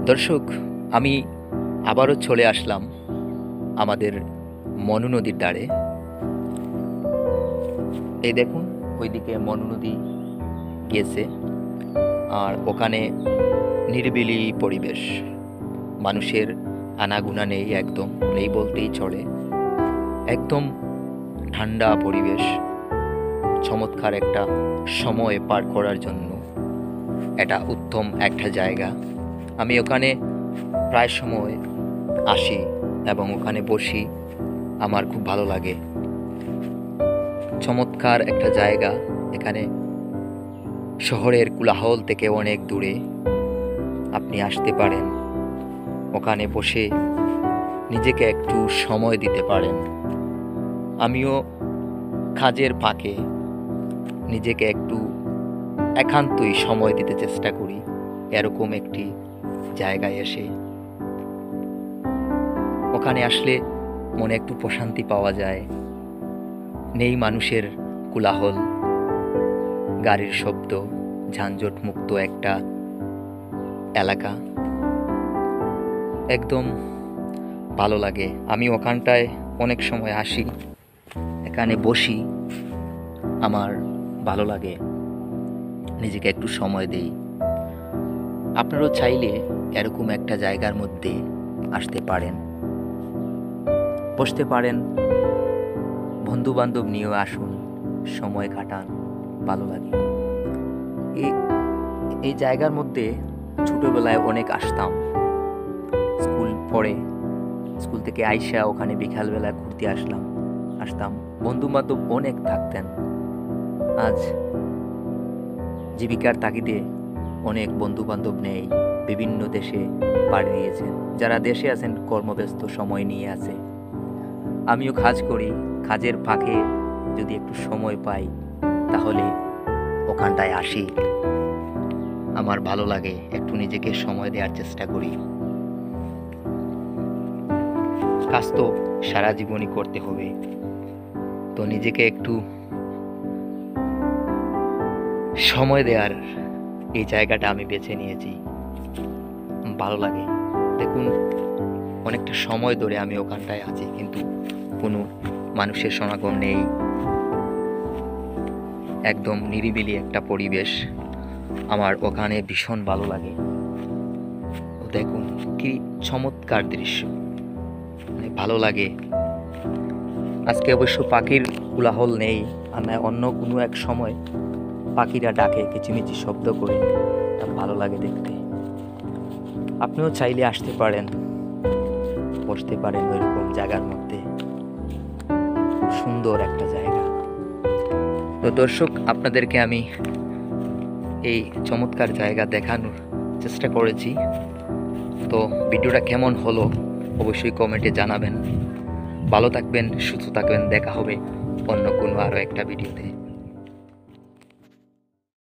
দর্শক, আমি আবারও চলে আসলাম আমাদের মনু নদীর ধারে। এই দেখুন, ওইদিকে মনু নদী গেছে, আর ওখানে নিরিবিলি পরিবেশ, মানুষের আনাগোনা নেই, একদম নেই বলতেই চলে। একদম ঠান্ডা পরিবেশ, চমৎকার একটা সময় পার করার জন্য এটা উত্তম একটা জায়গা। আমি ওখানে প্রায় সময় আসি এবং ওখানে বসি, আমার খুব ভালো লাগে। চমৎকার একটা জায়গা। এখানে শহরের কোলাহল থেকে অনেক দূরে আপনি আসতে পারেন, ওখানে বসে নিজেকে একটু সময় দিতে পারেন। আমিও কাজের ফাঁকে নিজেকে একটু একান্তই সময় দিতে চেষ্টা করি এরকম একটি জায়গায় এসে। ওখানে আসলে মনে একটু প্রশান্তি পাওয়া যায়। নেই মানুষের কোলাহল, গাড়ির শব্দ, যানজট মুক্ত একটা এলাকা। একদম ভালো লাগে। আমি ওখানটায় অনেক সময় আসি, এখানে বসি, আমার ভালো লাগে, নিজেকে একটু সময় দেই। আপনারাও চাইলে এরকম একটা জায়গার মধ্যে আসতে পারেন, বসতে পারেন, বন্ধু বান্ধব নিয়েও আসুন, সময় কাটান, ভালো লাগে। এই জায়গার মধ্যে ছোটবেলায় অনেক আসতাম। স্কুল থেকে আইসা ওখানে বিকালবেলা ঘুরতে আসতাম। বন্ধু বান্ধব অনেক থাকতেন। আজ জীবিকার তাগিদে অনেক বন্ধু বান্ধব নেই, বিভিন্ন দেশে পাড়ি দিয়েছেন। যারা দেশে আছেন কর্মব্যস্ত সময় নিয়ে আছে। আমিও কাজ করি, কাজের ফাঁকে যদি একটু সময় পাই তাহলে ওখানটায় আসি, আমার ভালো লাগে, একটু নিজেকে সময় দেওয়ার চেষ্টা করি। কাজ তো সারা জীবনই করতে হবে, তো নিজেকে একটু সময় দেওয়ার এই জায়গাটা আমি বেছে নিয়েছি, ভালো লাগে। দেখুন, অনেকটা সময় ধরে আমি ওখানটায় আছি, কিন্তু কোনো মানুষের সমাগম নেই, একদম নিরিবিলি একটা পরিবেশ। আমার ওখানে ভীষণ ভালো লাগে। দেখুন কি চমৎকার দৃশ্য, ভালো লাগে। আজকে অবশ্য পাখির কোলাহল নেই, আমরা অন্য কোনো এক সময় পাখিরা ডাকে, কিচিমিচি শব্দ করে, ভালো লাগে দেখতে। আপনিও চাইলে আসতে পারেন, বসতে পারেন ওইরকম জায়গার মধ্যে, সুন্দর একটা জায়গা। তো দর্শক, আপনাদেরকে আমি এই চমৎকার জায়গা দেখানোর চেষ্টা করেছি। তো ভিডিওটা কেমন হলো অবশ্যই কমেন্টে জানাবেন। ভালো থাকবেন, সুস্থ থাকবেন। দেখা হবে অন্য কোনো আরও একটা ভিডিওতে।